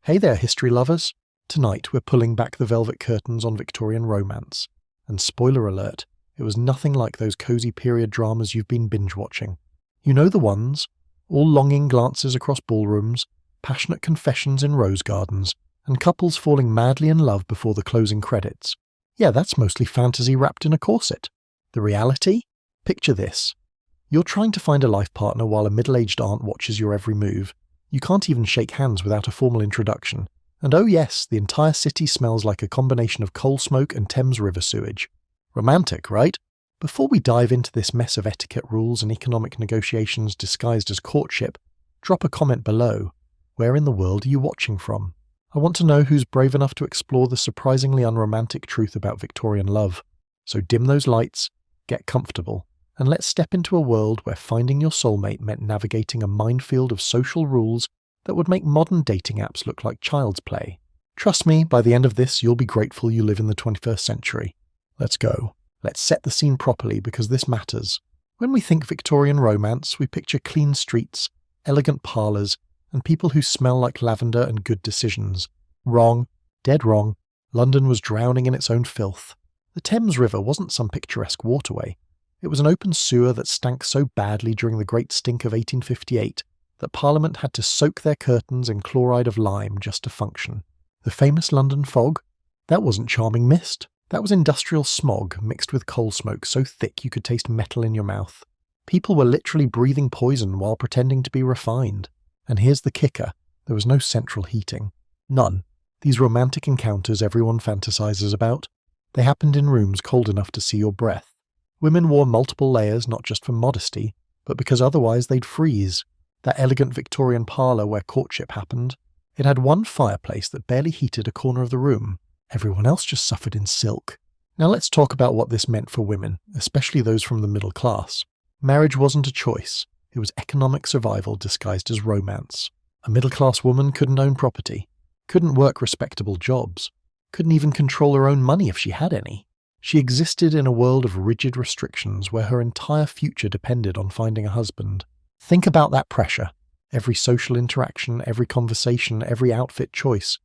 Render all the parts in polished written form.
Hey there, history lovers! Tonight we're pulling back the velvet curtains on Victorian romance. And spoiler alert, it was nothing like those cozy period dramas you've been binge-watching. You know the ones, all longing glances across ballrooms, passionate confessions in rose gardens, and couples falling madly in love before the closing credits. Yeah, that's mostly fantasy wrapped in a corset. The reality? Picture this. You're trying to find a life partner while a middle-aged aunt watches your every move. You can't even shake hands without a formal introduction. And oh yes, the entire city smells like a combination of coal smoke and Thames River sewage. Romantic, right? Before we dive into this mess of etiquette rules and economic negotiations disguised as courtship, drop a comment below. Where in the world are you watching from? I want to know who's brave enough to explore the surprisingly unromantic truth about Victorian love. So dim those lights, get comfortable, and let's step into a world where finding your soulmate meant navigating a minefield of social rules that would make modern dating apps look like child's play. Trust me, by the end of this, you'll be grateful you live in the 21st century. Let's go. Let's set the scene properly because this matters. When we think Victorian romance, we picture clean streets, elegant parlours, and people who smell like lavender and good decisions. Wrong. Dead wrong. London was drowning in its own filth. The Thames River wasn't some picturesque waterway. It was an open sewer that stank so badly during the Great Stink of 1858 that Parliament had to soak their curtains in chloride of lime just to function. The famous London fog? That wasn't charming mist. That was industrial smog mixed with coal smoke so thick you could taste metal in your mouth. People were literally breathing poison while pretending to be refined. And here's the kicker, there was no central heating. None. These romantic encounters everyone fantasizes about. They happened in rooms cold enough to see your breath. Women wore multiple layers not just for modesty, but because otherwise they'd freeze. That elegant Victorian parlour where courtship happened, it had one fireplace that barely heated a corner of the room. Everyone else just suffered in silk. Now let's talk about what this meant for women, especially those from the middle class. Marriage wasn't a choice. It was economic survival disguised as romance. A middle-class woman couldn't own property, couldn't work respectable jobs, couldn't even control her own money if she had any. She existed in a world of rigid restrictions where her entire future depended on finding a husband. Think about that pressure. Every social interaction, every conversation, every outfit choice.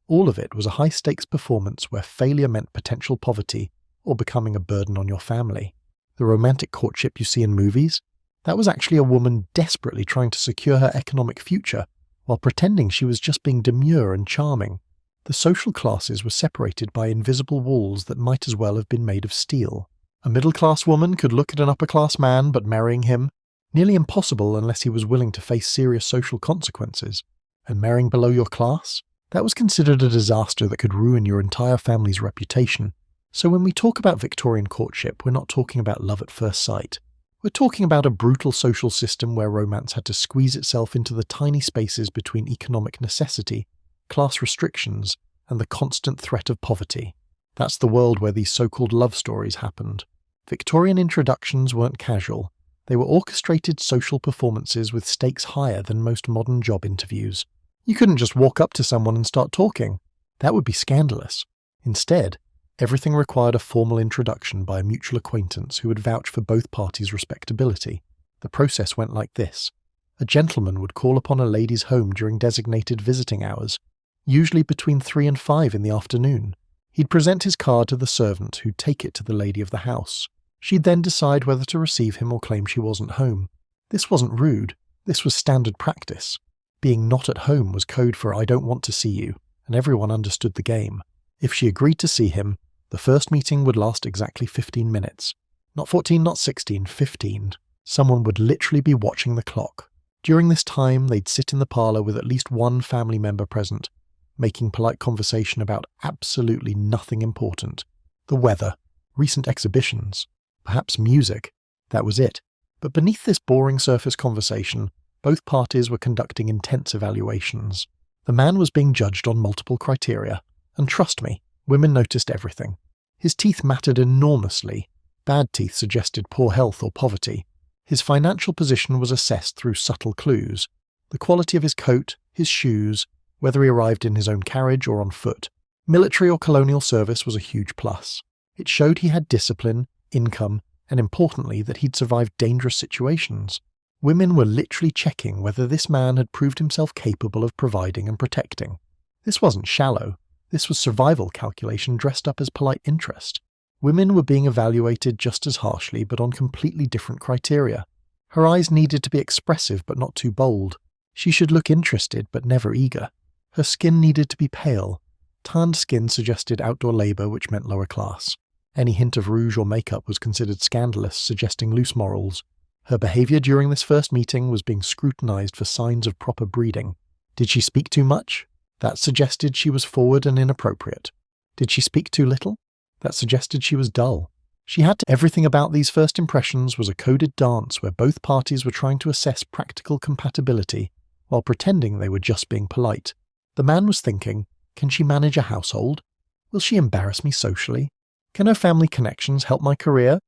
All of it was a high-stakes performance where failure meant potential poverty or becoming a burden on your family. The romantic courtship you see in movies? That was actually a woman desperately trying to secure her economic future while pretending she was just being demure and charming. The social classes were separated by invisible walls that might as well have been made of steel. A middle-class woman could look at an upper-class man, but marrying him? Nearly impossible unless he was willing to face serious social consequences. And marrying below your class? That was considered a disaster that could ruin your entire family's reputation. So when we talk about Victorian courtship, we're not talking about love at first sight. We're talking about a brutal social system where romance had to squeeze itself into the tiny spaces between economic necessity, class restrictions, and the constant threat of poverty. That's the world where these so-called love stories happened. Victorian introductions weren't casual. They were orchestrated social performances with stakes higher than most modern job interviews. You couldn't just walk up to someone and start talking. That would be scandalous. Instead, everything required a formal introduction by a mutual acquaintance who would vouch for both parties' respectability. The process went like this. A gentleman would call upon a lady's home during designated visiting hours, usually between 3 and 5 in the afternoon. He'd present his card to the servant who'd take it to the lady of the house. She'd then decide whether to receive him or claim she wasn't home. This wasn't rude. This was standard practice. Being not at home was code for I don't want to see you, and everyone understood the game. If she agreed to see him, the first meeting would last exactly 15 minutes. Not 14, not 16, 15. Someone would literally be watching the clock. During this time, they'd sit in the parlour with at least one family member present, making polite conversation about absolutely nothing important. The weather, recent exhibitions, perhaps music. That was it. But beneath this boring surface conversation, both parties were conducting intense evaluations. The man was being judged on multiple criteria, and trust me, women noticed everything. His teeth mattered enormously. Bad teeth suggested poor health or poverty. His financial position was assessed through subtle clues. The quality of his coat, his shoes, whether he arrived in his own carriage or on foot. Military or colonial service was a huge plus. It showed he had discipline, income, and importantly that he'd survived dangerous situations. Women were literally checking whether this man had proved himself capable of providing and protecting. This wasn't shallow. This was survival calculation dressed up as polite interest. Women were being evaluated just as harshly, but on completely different criteria. Her eyes needed to be expressive but not too bold. She should look interested but never eager. Her skin needed to be pale. Tanned skin suggested outdoor labour, which meant lower class. Any hint of rouge or makeup was considered scandalous, suggesting loose morals. Her behaviour during this first meeting was being scrutinised for signs of proper breeding. Did she speak too much? That suggested she was forward and inappropriate. Did she speak too little? That suggested she was dull. She had to. Everything about these first impressions was a coded dance where both parties were trying to assess practical compatibility while pretending they were just being polite. The man was thinking, can she manage a household? Will she embarrass me socially? Can her family connections help my career?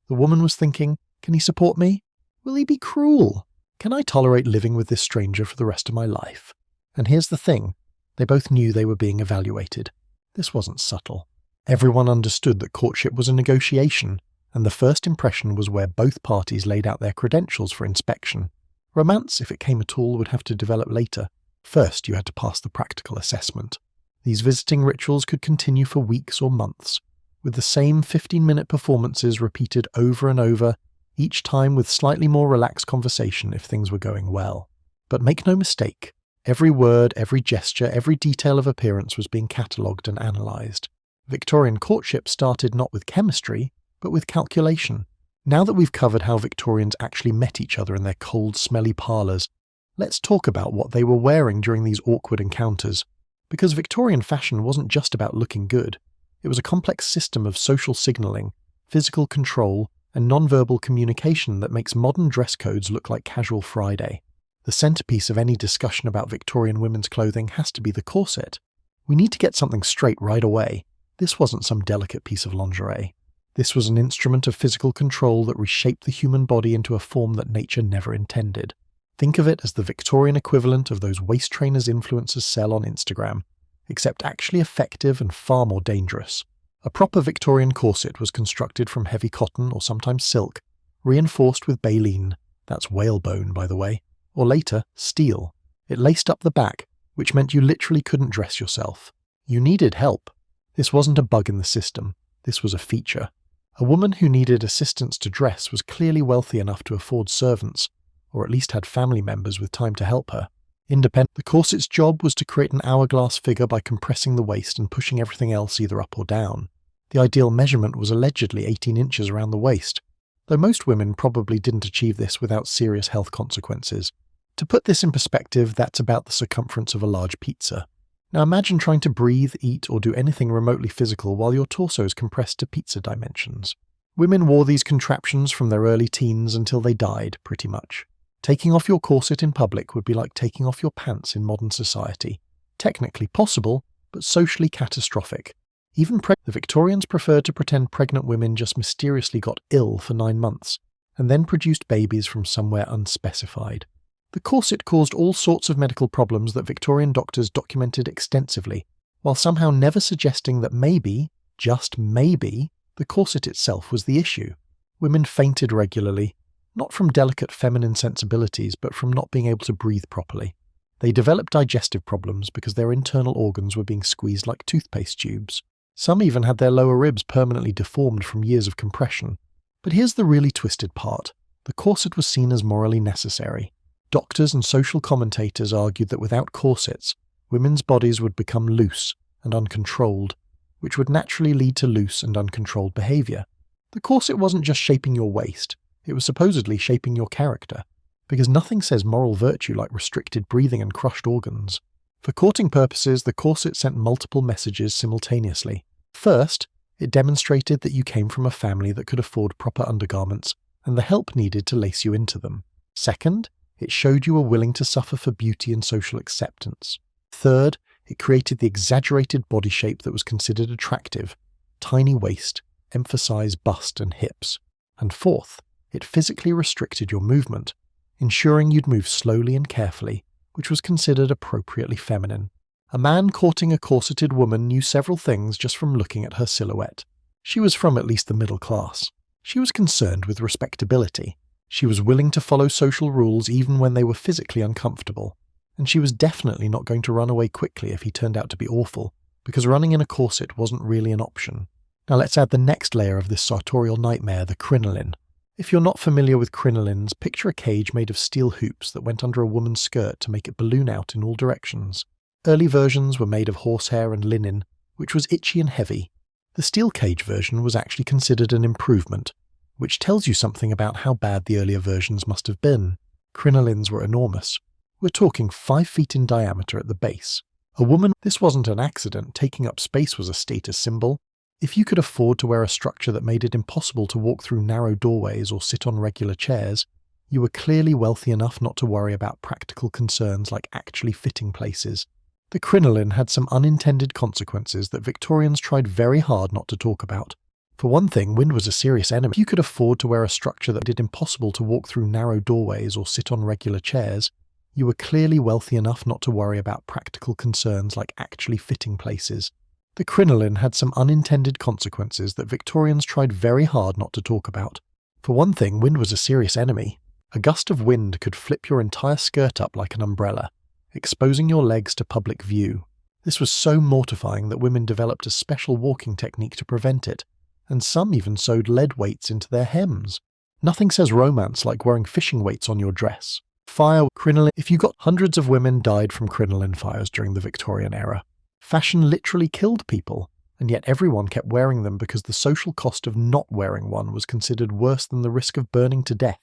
The woman was thinking, can he support me? Will he be cruel? Can I tolerate living with this stranger for the rest of my life? And here's the thing, they both knew they were being evaluated. This wasn't subtle. Everyone understood that courtship was a negotiation, and the first impression was where both parties laid out their credentials for inspection. Romance, if it came at all, would have to develop later. First, you had to pass the practical assessment. These visiting rituals could continue for weeks or months, with the same 15-minute performances repeated over and over, each time with slightly more relaxed conversation if things were going well. But make no mistake, every word, every gesture, every detail of appearance was being catalogued and analysed. Victorian courtship started not with chemistry, but with calculation. Now that we've covered how Victorians actually met each other in their cold, smelly parlours, let's talk about what they were wearing during these awkward encounters. Because Victorian fashion wasn't just about looking good. It was a complex system of social signalling, physical control, and non-verbal communication that makes modern dress codes look like casual Friday. The centerpiece of any discussion about Victorian women's clothing has to be the corset. We need to get something straight right away. This wasn't some delicate piece of lingerie. This was an instrument of physical control that reshaped the human body into a form that nature never intended. Think of it as the Victorian equivalent of those waist trainers influencers sell on Instagram, except actually effective and far more dangerous. A proper Victorian corset was constructed from heavy cotton or sometimes silk, reinforced with baleen, that's whalebone by the way, or later, steel. It laced up the back, which meant you literally couldn't dress yourself. You needed help. This wasn't a bug in the system, this was a feature. A woman who needed assistance to dress was clearly wealthy enough to afford servants, or at least had family members with time to help her. The corset's job was to create an hourglass figure by compressing the waist and pushing everything else either up or down. The ideal measurement was allegedly 18 inches around the waist, though most women probably didn't achieve this without serious health consequences. To put this in perspective, that's about the circumference of a large pizza. Now imagine trying to breathe, eat, or do anything remotely physical while your torso is compressed to pizza dimensions. Women wore these contraptions from their early teens until they died, pretty much. Taking off your corset in public would be like taking off your pants in modern society. Technically possible, but socially catastrophic. Even the Victorians preferred to pretend pregnant women just mysteriously got ill for 9 months, and then produced babies from somewhere unspecified. The corset caused all sorts of medical problems that Victorian doctors documented extensively, while somehow never suggesting that maybe, just maybe, the corset itself was the issue. Women fainted regularly, not from delicate feminine sensibilities, but from not being able to breathe properly. They developed digestive problems because their internal organs were being squeezed like toothpaste tubes. Some even had their lower ribs permanently deformed from years of compression. But here's the really twisted part. The corset was seen as morally necessary. Doctors and social commentators argued that without corsets, women's bodies would become loose and uncontrolled, which would naturally lead to loose and uncontrolled behaviour. The corset wasn't just shaping your waist, it was supposedly shaping your character, because nothing says moral virtue like restricted breathing and crushed organs. For courting purposes, the corset sent multiple messages simultaneously. First, it demonstrated that you came from a family that could afford proper undergarments and the help needed to lace you into them. Second, it showed you were willing to suffer for beauty and social acceptance. Third, it created the exaggerated body shape that was considered attractive, tiny waist, emphasized bust and hips. And fourth, it physically restricted your movement, ensuring you'd move slowly and carefully, which was considered appropriately feminine. A man courting a corseted woman knew several things just from looking at her silhouette. She was from at least the middle class. She was concerned with respectability. She was willing to follow social rules even when they were physically uncomfortable. and she was definitely not going to run away quickly if he turned out to be awful, because running in a corset wasn't really an option. Now let's add the next layer of this sartorial nightmare, the crinoline. If you're not familiar with crinolines, picture a cage made of steel hoops that went under a woman's skirt to make it balloon out in all directions. Early versions were made of horsehair and linen, which was itchy and heavy. The steel cage version was actually considered an improvement, which tells you something about how bad the earlier versions must have been. Crinolines were enormous. We're talking 5 feet in diameter at the base. A woman, this wasn't an accident, taking up space was a status symbol. If you could afford to wear a structure that made it impossible to walk through narrow doorways or sit on regular chairs, you were clearly wealthy enough not to worry about practical concerns like actually fitting places. The crinoline had some unintended consequences that Victorians tried very hard not to talk about. For one thing, wind was a serious enemy. If you could afford to wear a structure that made it impossible to walk through narrow doorways or sit on regular chairs, you were clearly wealthy enough not to worry about practical concerns like actually fitting places. The crinoline had some unintended consequences that Victorians tried very hard not to talk about. For one thing, wind was a serious enemy. A gust of wind could flip your entire skirt up like an umbrella, exposing your legs to public view. This was so mortifying that women developed a special walking technique to prevent it, and some even sewed lead weights into their hems. Nothing says romance like wearing fishing weights on your dress. Fire, crinoline. If you got hundreds of women died from crinoline fires during the Victorian era. Fashion literally killed people, and yet everyone kept wearing them because the social cost of not wearing one was considered worse than the risk of burning to death.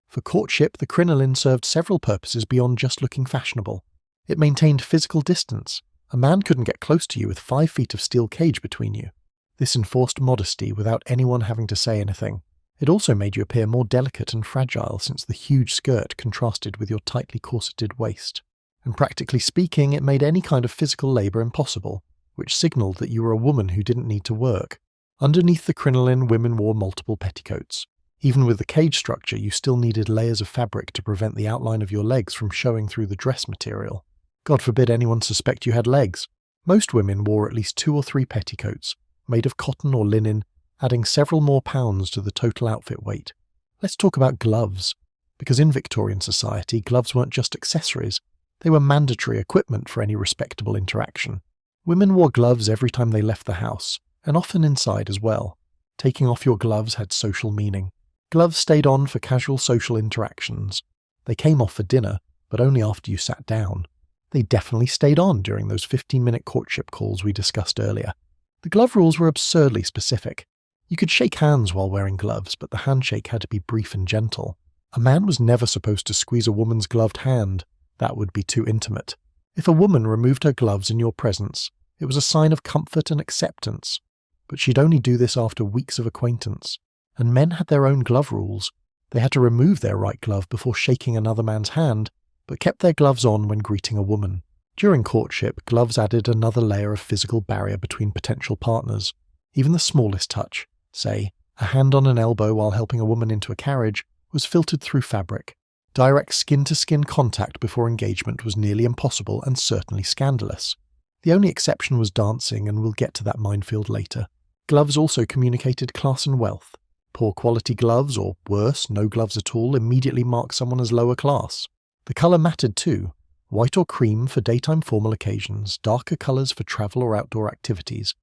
For courtship, the crinoline served several purposes beyond just looking fashionable. It maintained physical distance. A man couldn't get close to you with 5 feet of steel cage between you. This enforced modesty without anyone having to say anything. It also made you appear more delicate and fragile since the huge skirt contrasted with your tightly corseted waist. And practically speaking, it made any kind of physical labour impossible, which signalled that you were a woman who didn't need to work. Underneath the crinoline, women wore multiple petticoats. Even with the cage structure, you still needed layers of fabric to prevent the outline of your legs from showing through the dress material. God forbid anyone suspect you had legs. Most women wore at least 2 or 3 petticoats, made of cotton or linen, adding several more pounds to the total outfit weight. Let's talk about gloves, because in Victorian society, gloves weren't just accessories. They were mandatory equipment for any respectable interaction. Women wore gloves every time they left the house, and often inside as well. Taking off your gloves had social meaning. Gloves stayed on for casual social interactions. They came off for dinner, but only after you sat down. They definitely stayed on during those 15-minute courtship calls we discussed earlier. The glove rules were absurdly specific. You could shake hands while wearing gloves, but the handshake had to be brief and gentle. A man was never supposed to squeeze a woman's gloved hand. That would be too intimate. If a woman removed her gloves in your presence, it was a sign of comfort and acceptance. But she'd only do this after weeks of acquaintance. And men had their own glove rules. They had to remove their right glove before shaking another man's hand, but kept their gloves on when greeting a woman. During courtship, gloves added another layer of physical barrier between potential partners. Even the smallest touch, say, a hand on an elbow while helping a woman into a carriage, was filtered through fabric. Direct skin-to-skin contact before engagement was nearly impossible and certainly scandalous. The only exception was dancing, and we'll get to that minefield later. Gloves also communicated class and wealth. Poor quality gloves, or worse, no gloves at all, immediately marked someone as lower class. The colour mattered too. White or cream for daytime formal occasions, darker colours for travel or outdoor activities.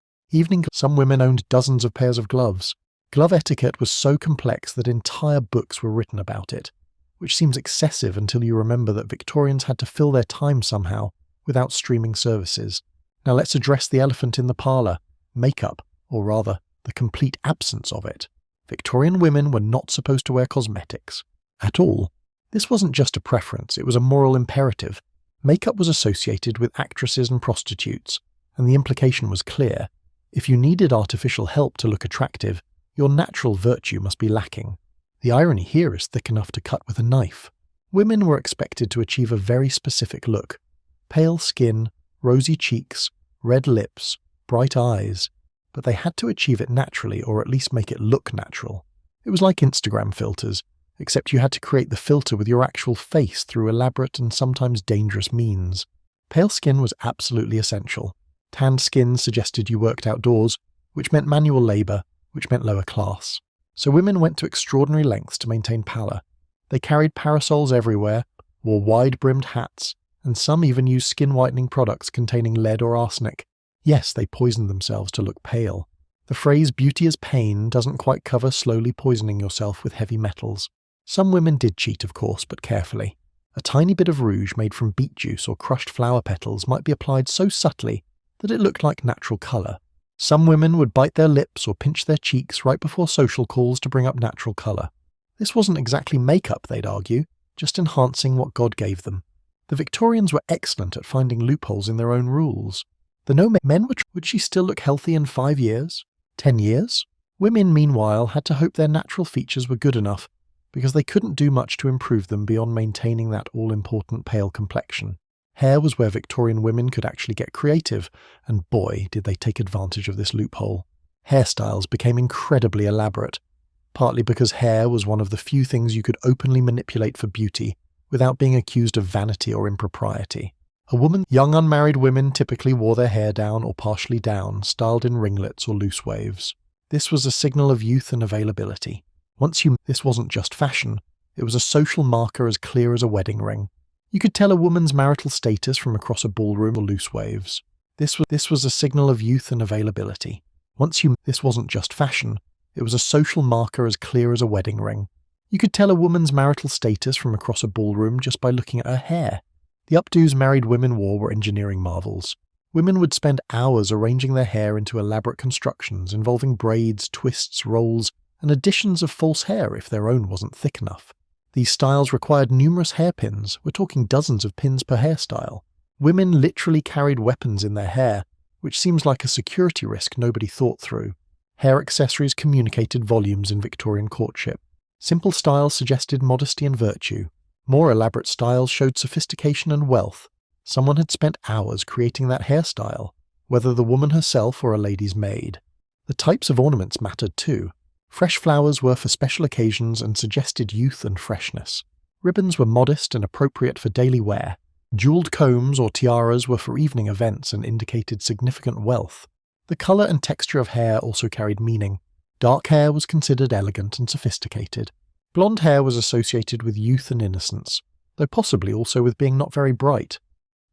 Some women owned dozens of pairs of gloves. Glove etiquette was so complex that entire books were written about it, which seems excessive until you remember that Victorians had to fill their time somehow without streaming services. Now let's address the elephant in the parlour, makeup, or rather, the complete absence of it. Victorian women were not supposed to wear cosmetics. At all. This wasn't just a preference, it was a moral imperative. Makeup was associated with actresses and prostitutes, and the implication was clear. If you needed artificial help to look attractive, your natural virtue must be lacking. The irony here is thick enough to cut with a knife. Women were expected to achieve a very specific look. Pale skin, rosy cheeks, red lips, bright eyes, but they had to achieve it naturally or at least make it look natural. It was like Instagram filters, except you had to create the filter with your actual face through elaborate and sometimes dangerous means. Pale skin was absolutely essential. Tanned skin suggested you worked outdoors, which meant manual labour, which meant lower class. So women went to extraordinary lengths to maintain pallor. They carried parasols everywhere, wore wide-brimmed hats, and some even used skin-whitening products containing lead or arsenic. Yes, they poisoned themselves to look pale. The phrase beauty is pain doesn't quite cover slowly poisoning yourself with heavy metals. Some women did cheat, of course, but carefully. A tiny bit of rouge made from beet juice or crushed flower petals might be applied so subtly that it looked like natural colour. Some women would bite their lips or pinch their cheeks right before social calls to bring up natural colour. This wasn't exactly makeup, they'd argue, just enhancing what God gave them. The Victorians were excellent at finding loopholes in their own rules. Would she still look healthy in 5 years? 10 years? Women, meanwhile, had to hope their natural features were good enough, because they couldn't do much to improve them beyond maintaining that all-important pale complexion. Hair was where Victorian women could actually get creative, and boy, did they take advantage of this loophole. Hairstyles became incredibly elaborate, partly because hair was one of the few things you could openly manipulate for beauty without being accused of vanity or impropriety. Young unmarried women typically wore their hair down or partially down, styled in ringlets or loose waves. This was a signal of youth and availability. This wasn't just fashion, it was a social marker as clear as a wedding ring. You could tell a woman's marital status from across a ballroom or loose waves. This was a signal of youth and availability. This wasn't just fashion, it was a social marker as clear as a wedding ring. You could tell a woman's marital status from across a ballroom just by looking at her hair. The updos married women wore were engineering marvels. Women would spend hours arranging their hair into elaborate constructions involving braids, twists, rolls, and additions of false hair if their own wasn't thick enough. These styles required numerous hairpins, we're talking dozens of pins per hairstyle. Women literally carried weapons in their hair, which seems like a security risk nobody thought through. Hair accessories communicated volumes in Victorian courtship. Simple styles suggested modesty and virtue. More elaborate styles showed sophistication and wealth. Someone had spent hours creating that hairstyle, whether the woman herself or a lady's maid. The types of ornaments mattered too. Fresh flowers were for special occasions and suggested youth and freshness. Ribbons were modest and appropriate for daily wear. Jeweled combs or tiaras were for evening events and indicated significant wealth. The colour and texture of hair also carried meaning. Dark hair was considered elegant and sophisticated. Blonde hair was associated with youth and innocence, though possibly also with being not very bright.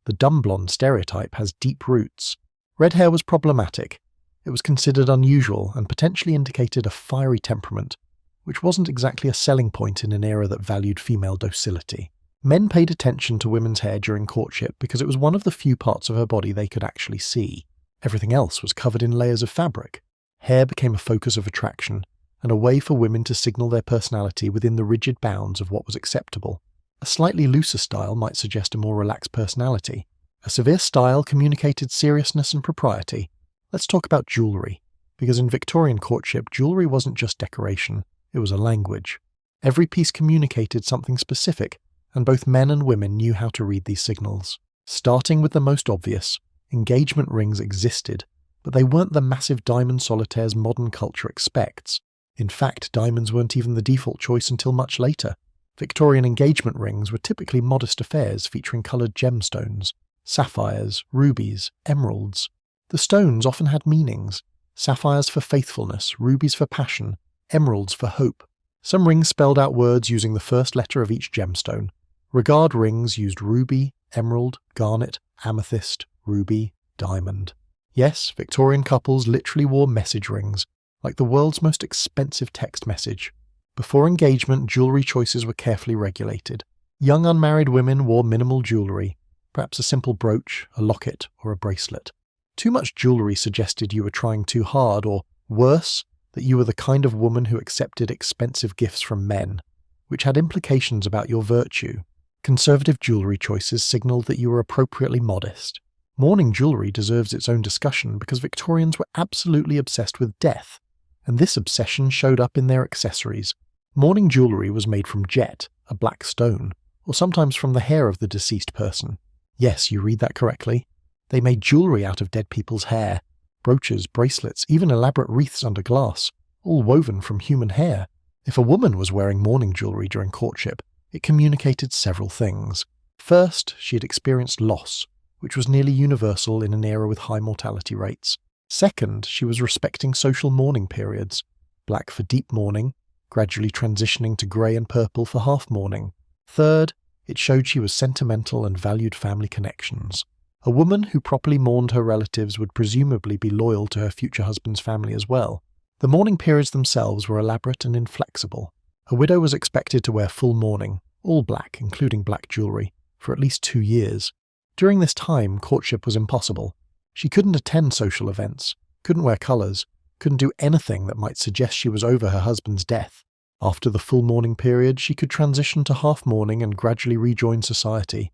The dumb blonde stereotype has deep roots. Red hair was problematic. It was considered unusual and potentially indicated a fiery temperament, which wasn't exactly a selling point in an era that valued female docility. Men paid attention to women's hair during courtship because it was one of the few parts of her body they could actually see. Everything else was covered in layers of fabric. Hair became a focus of attraction, and a way for women to signal their personality within the rigid bounds of what was acceptable. A slightly looser style might suggest a more relaxed personality. A severe style communicated seriousness and propriety. Let's talk about jewellery, because in Victorian courtship, jewellery wasn't just decoration, it was a language. Every piece communicated something specific, and both men and women knew how to read these signals. Starting with the most obvious, engagement rings existed, but they weren't the massive diamond solitaires modern culture expects. In fact, diamonds weren't even the default choice until much later. Victorian engagement rings were typically modest affairs featuring coloured gemstones, sapphires, rubies, emeralds. The stones often had meanings: sapphires for faithfulness, rubies for passion, emeralds for hope. Some rings spelled out words using the first letter of each gemstone. Regard rings used ruby, emerald, garnet, amethyst, ruby, diamond. Yes, Victorian couples literally wore message rings, like the world's most expensive text message. Before engagement, jewellery choices were carefully regulated. Young unmarried women wore minimal jewellery, perhaps a simple brooch, a locket, or a bracelet. Too much jewellery suggested you were trying too hard, or, worse, that you were the kind of woman who accepted expensive gifts from men, which had implications about your virtue. Conservative jewellery choices signalled that you were appropriately modest. Mourning jewellery deserves its own discussion because Victorians were absolutely obsessed with death, and this obsession showed up in their accessories. Mourning jewellery was made from jet, a black stone, or sometimes from the hair of the deceased person. Yes, you read that correctly. They made jewellery out of dead people's hair, brooches, bracelets, even elaborate wreaths under glass, all woven from human hair. If a woman was wearing mourning jewellery during courtship, it communicated several things. First, she had experienced loss, which was nearly universal in an era with high mortality rates. Second, she was respecting social mourning periods, black for deep mourning, gradually transitioning to grey and purple for half mourning. Third, It showed she was sentimental and valued family connections. A woman who properly mourned her relatives would presumably be loyal to her future husband's family as well. The mourning periods themselves were elaborate and inflexible. A widow was expected to wear full mourning, all black, including black jewellery, for at least 2 years. During this time, courtship was impossible. She couldn't attend social events, couldn't wear colours, couldn't do anything that might suggest she was over her husband's death. After the full mourning period, she could transition to half mourning and gradually rejoin society.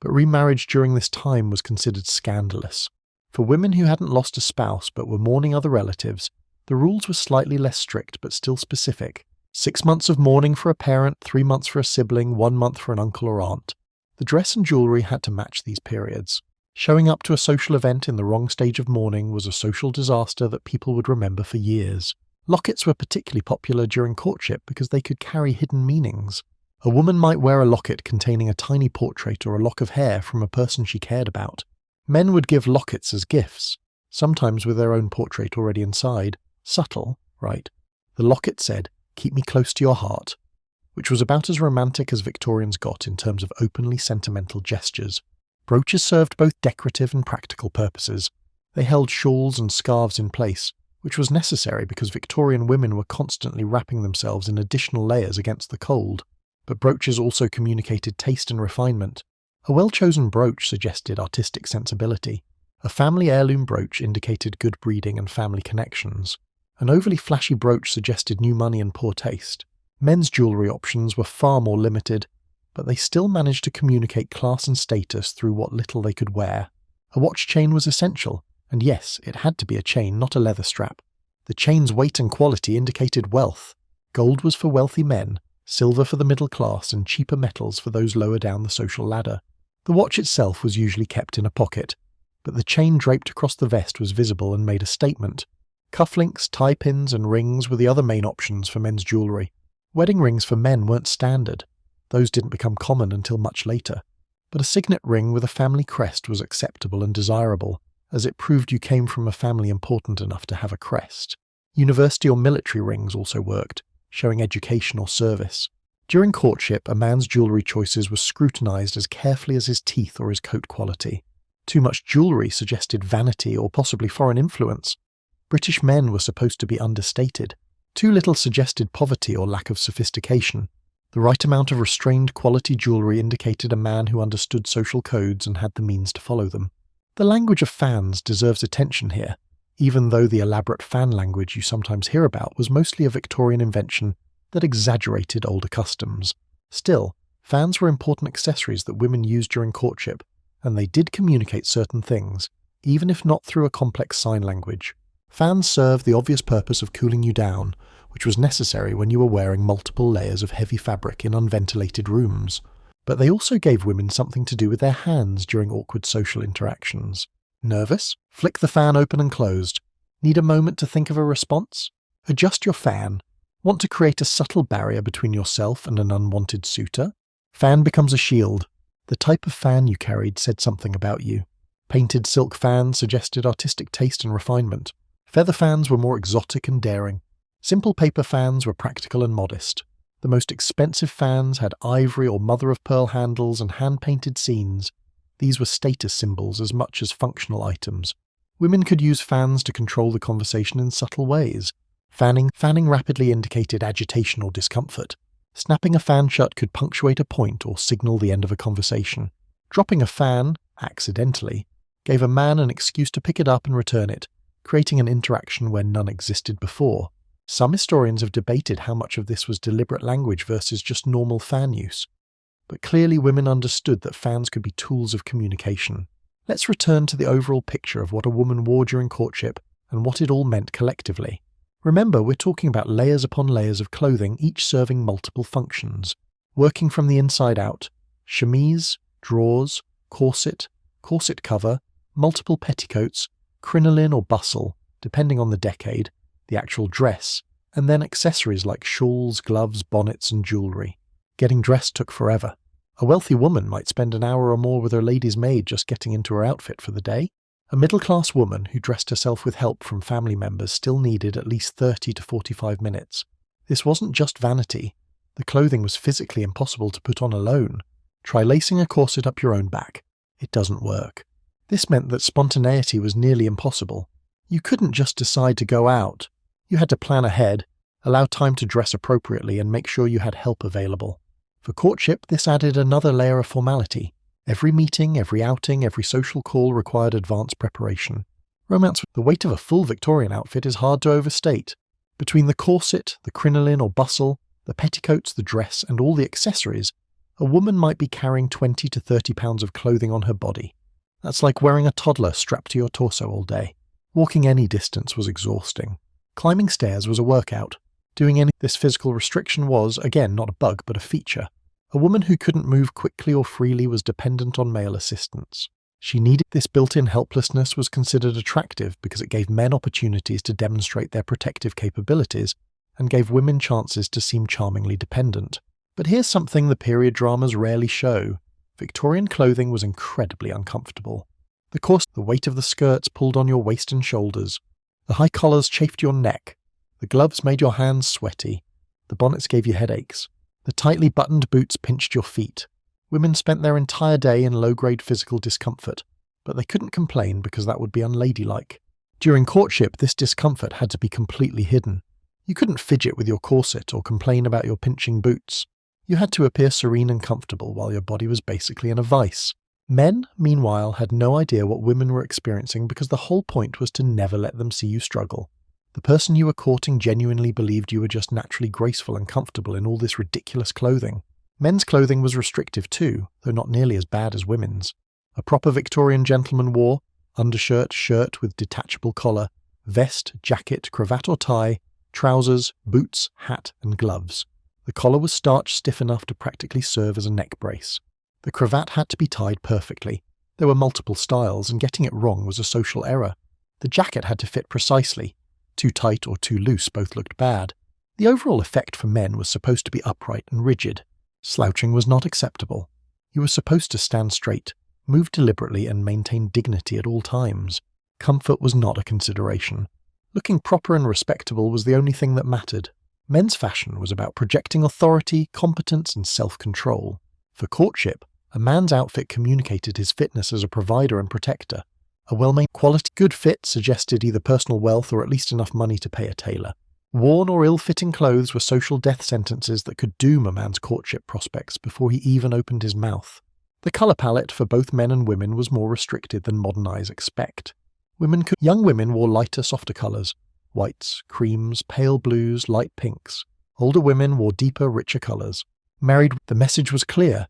But remarriage during this time was considered scandalous. For women who hadn't lost a spouse but were mourning other relatives, the rules were slightly less strict but still specific. 6 months of mourning for a parent, 3 months for a sibling, 1 month for an uncle or aunt. The dress and jewellery had to match these periods. Showing up to a social event in the wrong stage of mourning was a social disaster that people would remember for years. Lockets were particularly popular during courtship because they could carry hidden meanings. A woman might wear a locket containing a tiny portrait or a lock of hair from a person she cared about. Men would give lockets as gifts, sometimes with their own portrait already inside. Subtle, right? The locket said, "Keep me close to your heart," which was about as romantic as Victorians got in terms of openly sentimental gestures. Brooches served both decorative and practical purposes. They held shawls and scarves in place, which was necessary because Victorian women were constantly wrapping themselves in additional layers against the cold. But brooches also communicated taste and refinement. A well-chosen brooch suggested artistic sensibility. A family heirloom brooch indicated good breeding and family connections. An overly flashy brooch suggested new money and poor taste. Men's jewellery options were far more limited, but they still managed to communicate class and status through what little they could wear. A watch chain was essential, and yes, it had to be a chain, not a leather strap. The chain's weight and quality indicated wealth. Gold was for wealthy men, silver for the middle class, and cheaper metals for those lower down the social ladder. The watch itself was usually kept in a pocket, but the chain draped across the vest was visible and made a statement. Cufflinks, tie pins, and rings were the other main options for men's jewellery. Wedding rings for men weren't standard. Those didn't become common until much later. But a signet ring with a family crest was acceptable and desirable, as it proved you came from a family important enough to have a crest. University or military rings also worked, showing education or service. During courtship, a man's jewellery choices were scrutinised as carefully as his teeth or his coat quality. Too much jewellery suggested vanity or possibly foreign influence. British men were supposed to be understated. Too little suggested poverty or lack of sophistication. The right amount of restrained quality jewellery indicated a man who understood social codes and had the means to follow them. The language of fans deserves attention here, even though the elaborate fan language you sometimes hear about was mostly a Victorian invention that exaggerated older customs. Still, fans were important accessories that women used during courtship, and they did communicate certain things, even if not through a complex sign language. Fans served the obvious purpose of cooling you down, which was necessary when you were wearing multiple layers of heavy fabric in unventilated rooms. But they also gave women something to do with their hands during awkward social interactions. Nervous? Flick the fan open and closed. Need a moment to think of a response? Adjust your fan. Want to create a subtle barrier between yourself and an unwanted suitor? Fan becomes a shield. The type of fan you carried said something about you. Painted silk fans suggested artistic taste and refinement. Feather fans were more exotic and daring. Simple paper fans were practical and modest. The most expensive fans had ivory or mother-of-pearl handles and hand-painted scenes. These were status symbols as much as functional items. Women could use fans to control the conversation in subtle ways. Fanning rapidly indicated agitation or discomfort. Snapping a fan shut could punctuate a point or signal the end of a conversation. Dropping a fan, accidentally, gave a man an excuse to pick it up and return it, creating an interaction where none existed before. Some historians have debated how much of this was deliberate language versus just normal fan use. But clearly women understood that fans could be tools of communication. Let's return to the overall picture of what a woman wore during courtship and what it all meant collectively. Remember, we're talking about layers upon layers of clothing, each serving multiple functions. Working from the inside out: chemise, drawers, corset cover, multiple petticoats, crinoline or bustle, depending on the decade, the actual dress, and then accessories like shawls, gloves, bonnets, and jewellery. Getting dressed took forever. A wealthy woman might spend an hour or more with her lady's maid just getting into her outfit for the day. A middle-class woman who dressed herself with help from family members still needed at least 30 to 45 minutes. This wasn't just vanity. The clothing was physically impossible to put on alone. Try lacing a corset up your own back. It doesn't work. This meant that spontaneity was nearly impossible. You couldn't just decide to go out. You had to plan ahead, allow time to dress appropriately, and make sure you had help available. For courtship, this added another layer of formality. Every meeting, every outing, every social call required advanced preparation. Romance with the weight of a full Victorian outfit is hard to overstate. Between the corset, the crinoline or bustle, the petticoats, the dress, and all the accessories, a woman might be carrying 20 to 30 pounds of clothing on her body. That's like wearing a toddler strapped to your torso all day. Walking any distance was exhausting. Climbing stairs was a workout. Doing any this physical restriction was, again, not a bug but a feature. A woman who couldn't move quickly or freely was dependent on male assistance. She needed this built-in helplessness was considered attractive because it gave men opportunities to demonstrate their protective capabilities and gave women chances to seem charmingly dependent. But here's something the period dramas rarely show. Victorian clothing was incredibly uncomfortable. The weight of the skirts pulled on your waist and shoulders. The high collars chafed your neck. The gloves made your hands sweaty. The bonnets gave you headaches. The tightly buttoned boots pinched your feet. Women spent their entire day in low-grade physical discomfort, but they couldn't complain because that would be unladylike. During courtship, this discomfort had to be completely hidden. You couldn't fidget with your corset or complain about your pinching boots. You had to appear serene and comfortable while your body was basically in a vice. Men, meanwhile, had no idea what women were experiencing because the whole point was to never let them see you struggle. The person you were courting genuinely believed you were just naturally graceful and comfortable in all this ridiculous clothing. Men's clothing was restrictive too, though not nearly as bad as women's. A proper Victorian gentleman wore undershirt, shirt with detachable collar, vest, jacket, cravat or tie, trousers, boots, hat and gloves. The collar was starched stiff enough to practically serve as a neck brace. The cravat had to be tied perfectly. There were multiple styles, and getting it wrong was a social error. The jacket had to fit precisely. Too tight or too loose both looked bad. The overall effect for men was supposed to be upright and rigid. Slouching was not acceptable. You were supposed to stand straight, move deliberately and maintain dignity at all times. Comfort was not a consideration. Looking proper and respectable was the only thing that mattered. Men's fashion was about projecting authority, competence and self-control. For courtship, a man's outfit communicated his fitness as a provider and protector. A well-made quality good fit suggested either personal wealth or at least enough money to pay a tailor. Worn or ill-fitting clothes were social death sentences that could doom a man's courtship prospects before he even opened his mouth. The colour palette for both men and women was more restricted than modern eyes expect. Young women wore lighter, softer colours. Whites, creams, pale blues, light pinks. Older women wore deeper, richer colours. The message was clear.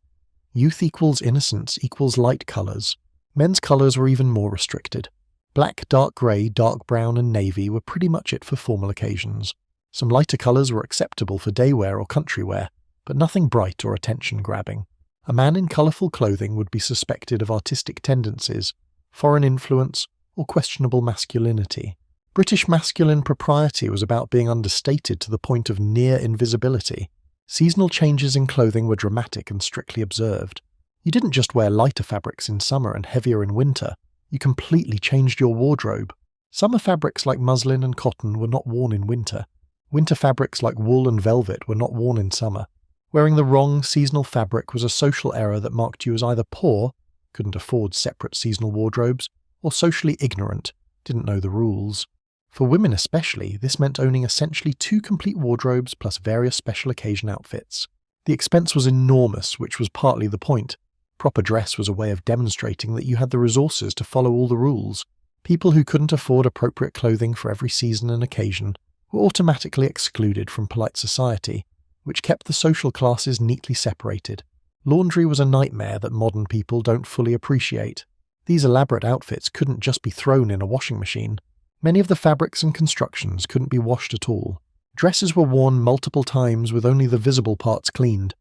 Youth equals innocence equals light colours. Men's colours were even more restricted. Black, dark grey, dark brown and navy were pretty much it for formal occasions. Some lighter colours were acceptable for day wear or country wear, but nothing bright or attention-grabbing. A man in colourful clothing would be suspected of artistic tendencies, foreign influence, or questionable masculinity. British masculine propriety was about being understated to the point of near invisibility. Seasonal changes in clothing were dramatic and strictly observed. You didn't just wear lighter fabrics in summer and heavier in winter. You completely changed your wardrobe. Summer fabrics like muslin and cotton were not worn in winter. Winter fabrics like wool and velvet were not worn in summer. Wearing the wrong seasonal fabric was a social error that marked you as either poor, couldn't afford separate seasonal wardrobes, or socially ignorant, didn't know the rules. For women especially, this meant owning essentially 2 complete wardrobes plus various special occasion outfits. The expense was enormous, which was partly the point. Proper dress was a way of demonstrating that you had the resources to follow all the rules. People who couldn't afford appropriate clothing for every season and occasion were automatically excluded from polite society, which kept the social classes neatly separated. Laundry was a nightmare that modern people don't fully appreciate. These elaborate outfits couldn't just be thrown in a washing machine. Many of the fabrics and constructions couldn't be washed at all. Dresses were worn multiple times with only the visible parts cleaned.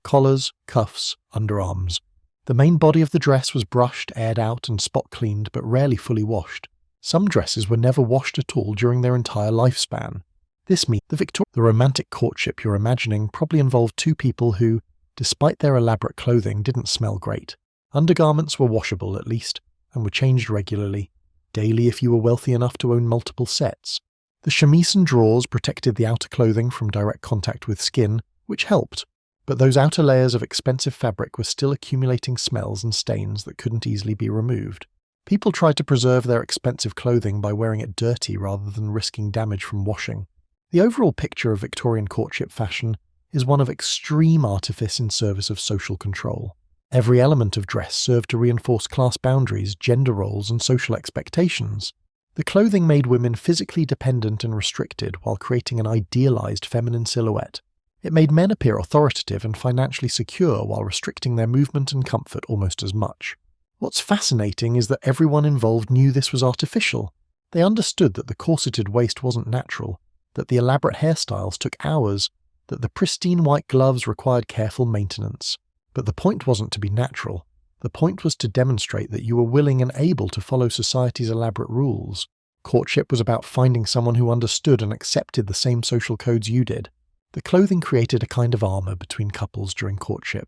Collars, cuffs, underarms. The main body of the dress was brushed, aired out and spot cleaned, but rarely fully washed. Some dresses were never washed at all during their entire lifespan. This means the romantic courtship you're imagining probably involved 2 people who, despite their elaborate clothing, didn't smell great. Undergarments were washable at least, and were changed regularly, daily if you were wealthy enough to own multiple sets. The chemise and drawers protected the outer clothing from direct contact with skin, which helped. But those outer layers of expensive fabric were still accumulating smells and stains that couldn't easily be removed. People tried to preserve their expensive clothing by wearing it dirty rather than risking damage from washing. The overall picture of Victorian courtship fashion is one of extreme artifice in service of social control. Every element of dress served to reinforce class boundaries, gender roles, and social expectations. The clothing made women physically dependent and restricted while creating an idealized feminine silhouette. It made men appear authoritative and financially secure while restricting their movement and comfort almost as much. What's fascinating is that everyone involved knew this was artificial. They understood that the corseted waist wasn't natural, that the elaborate hairstyles took hours, that the pristine white gloves required careful maintenance. But the point wasn't to be natural. The point was to demonstrate that you were willing and able to follow society's elaborate rules. Courtship was about finding someone who understood and accepted the same social codes you did. The clothing created a kind of armor between couples during courtship.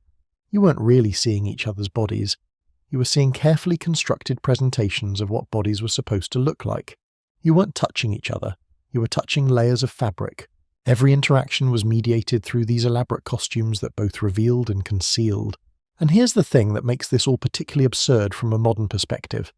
You weren't really seeing each other's bodies. You were seeing carefully constructed presentations of what bodies were supposed to look like. You weren't touching each other. You were touching layers of fabric. Every interaction was mediated through these elaborate costumes that both revealed and concealed. And here's the thing that makes this all particularly absurd from a modern perspective.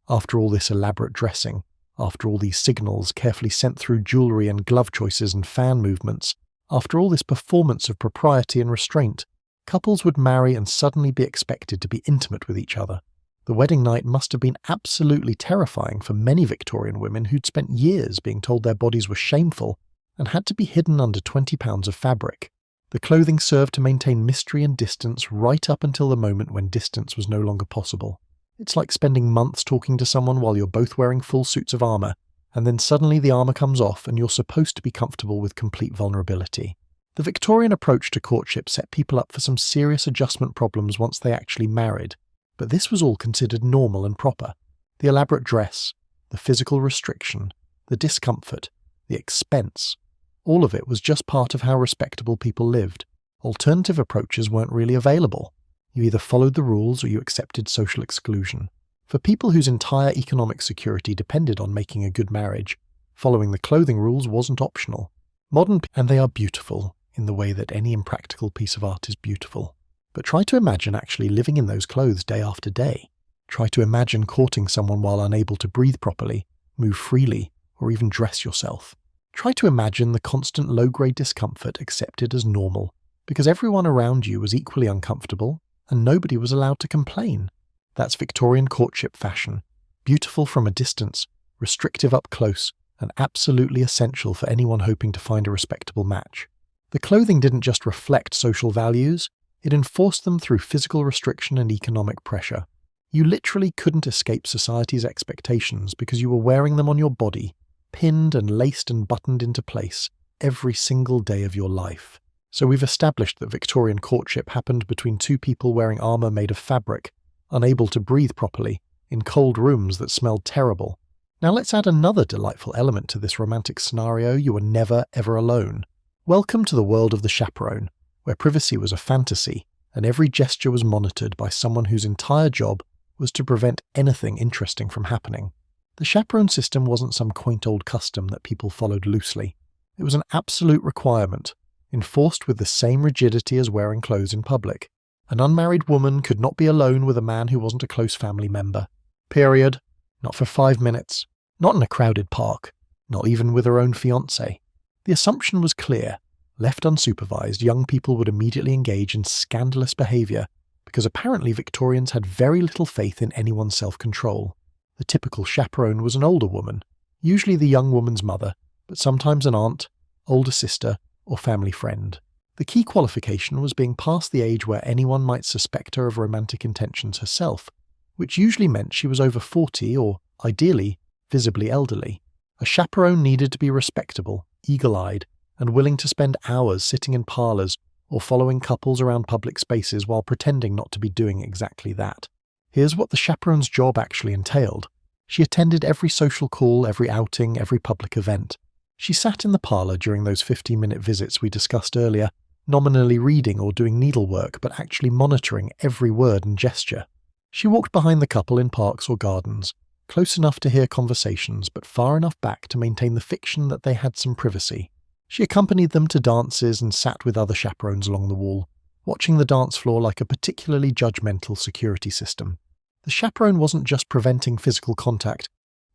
After all this elaborate dressing, after all these signals carefully sent through jewellery and glove choices and fan movements, after all this performance of propriety and restraint, couples would marry and suddenly be expected to be intimate with each other. The wedding night must have been absolutely terrifying for many Victorian women who'd spent years being told their bodies were shameful and had to be hidden under 20 pounds of fabric. The clothing served to maintain mystery and distance right up until the moment when distance was no longer possible. It's like spending months talking to someone while you're both wearing full suits of armour, and then suddenly the armour comes off and you're supposed to be comfortable with complete vulnerability. The Victorian approach to courtship set people up for some serious adjustment problems once they actually married, but this was all considered normal and proper. The elaborate dress, the physical restriction, the discomfort, the expense, all of it was just part of how respectable people lived. Alternative approaches weren't really available. You either followed the rules or you accepted social exclusion. For people whose entire economic security depended on making a good marriage, following the clothing rules wasn't optional. And they are beautiful, in the way that any impractical piece of art is beautiful. But try to imagine actually living in those clothes day after day. Try to imagine courting someone while unable to breathe properly, move freely, or even dress yourself. Try to imagine the constant low-grade discomfort accepted as normal, because everyone around you was equally uncomfortable, and nobody was allowed to complain. That's Victorian courtship fashion, beautiful from a distance, restrictive up close, and absolutely essential for anyone hoping to find a respectable match. The clothing didn't just reflect social values, it enforced them through physical restriction and economic pressure. You literally couldn't escape society's expectations because you were wearing them on your body, pinned and laced and buttoned into place, every single day of your life. So we've established that Victorian courtship happened between two people wearing armour made of fabric, unable to breathe properly, in cold rooms that smelled terrible. Now let's add another delightful element to this romantic scenario: you were never ever alone. Welcome to the world of the chaperone, where privacy was a fantasy, and every gesture was monitored by someone whose entire job was to prevent anything interesting from happening. The chaperone system wasn't some quaint old custom that people followed loosely. It was an absolute requirement, enforced with the same rigidity as wearing clothes in public. An unmarried woman could not be alone with a man who wasn't a close family member. Period. Not for 5 minutes. Not in a crowded park. Not even with her own fiancé. The assumption was clear. Left unsupervised, young people would immediately engage in scandalous behaviour because apparently Victorians had very little faith in anyone's self-control. The typical chaperone was an older woman, usually the young woman's mother, but sometimes an aunt, older sister, or family friend. The key qualification was being past the age where anyone might suspect her of romantic intentions herself, which usually meant she was over 40 or, ideally, visibly elderly. A chaperone needed to be respectable, eagle-eyed, and willing to spend hours sitting in parlours or following couples around public spaces while pretending not to be doing exactly that. Here's what the chaperone's job actually entailed. She attended every social call, every outing, every public event. She sat in the parlour during those 15-minute visits we discussed earlier, nominally reading or doing needlework, but actually monitoring every word and gesture. She walked behind the couple in parks or gardens, close enough to hear conversations, but far enough back to maintain the fiction that they had some privacy. She accompanied them to dances and sat with other chaperones along the wall, watching the dance floor like a particularly judgmental security system. The chaperone wasn't just preventing physical contact,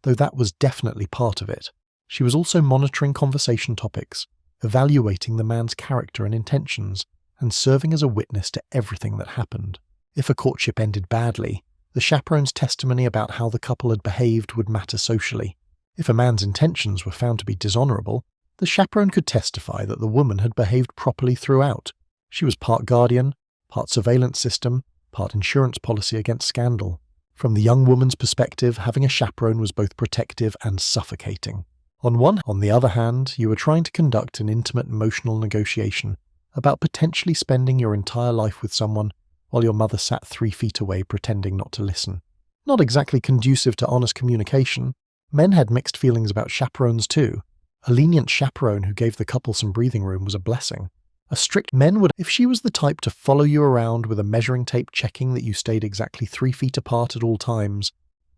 though that was definitely part of it. She was also monitoring conversation topics, evaluating the man's character and intentions, and serving as a witness to everything that happened. If a courtship ended badly, the chaperone's testimony about how the couple had behaved would matter socially. If a man's intentions were found to be dishonorable, the chaperone could testify that the woman had behaved properly throughout. She was part guardian, part surveillance system, part insurance policy against scandal. From the young woman's perspective, having a chaperone was both protective and suffocating. On the other hand, you were trying to conduct an intimate emotional negotiation about potentially spending your entire life with someone while your mother sat 3 feet away pretending not to listen. Not exactly conducive to honest communication. Men had mixed feelings about chaperones too. A lenient chaperone who gave the couple some breathing room was a blessing. A strict men would, if she was the type to follow you around with a measuring tape checking that you stayed exactly 3 feet apart at all times,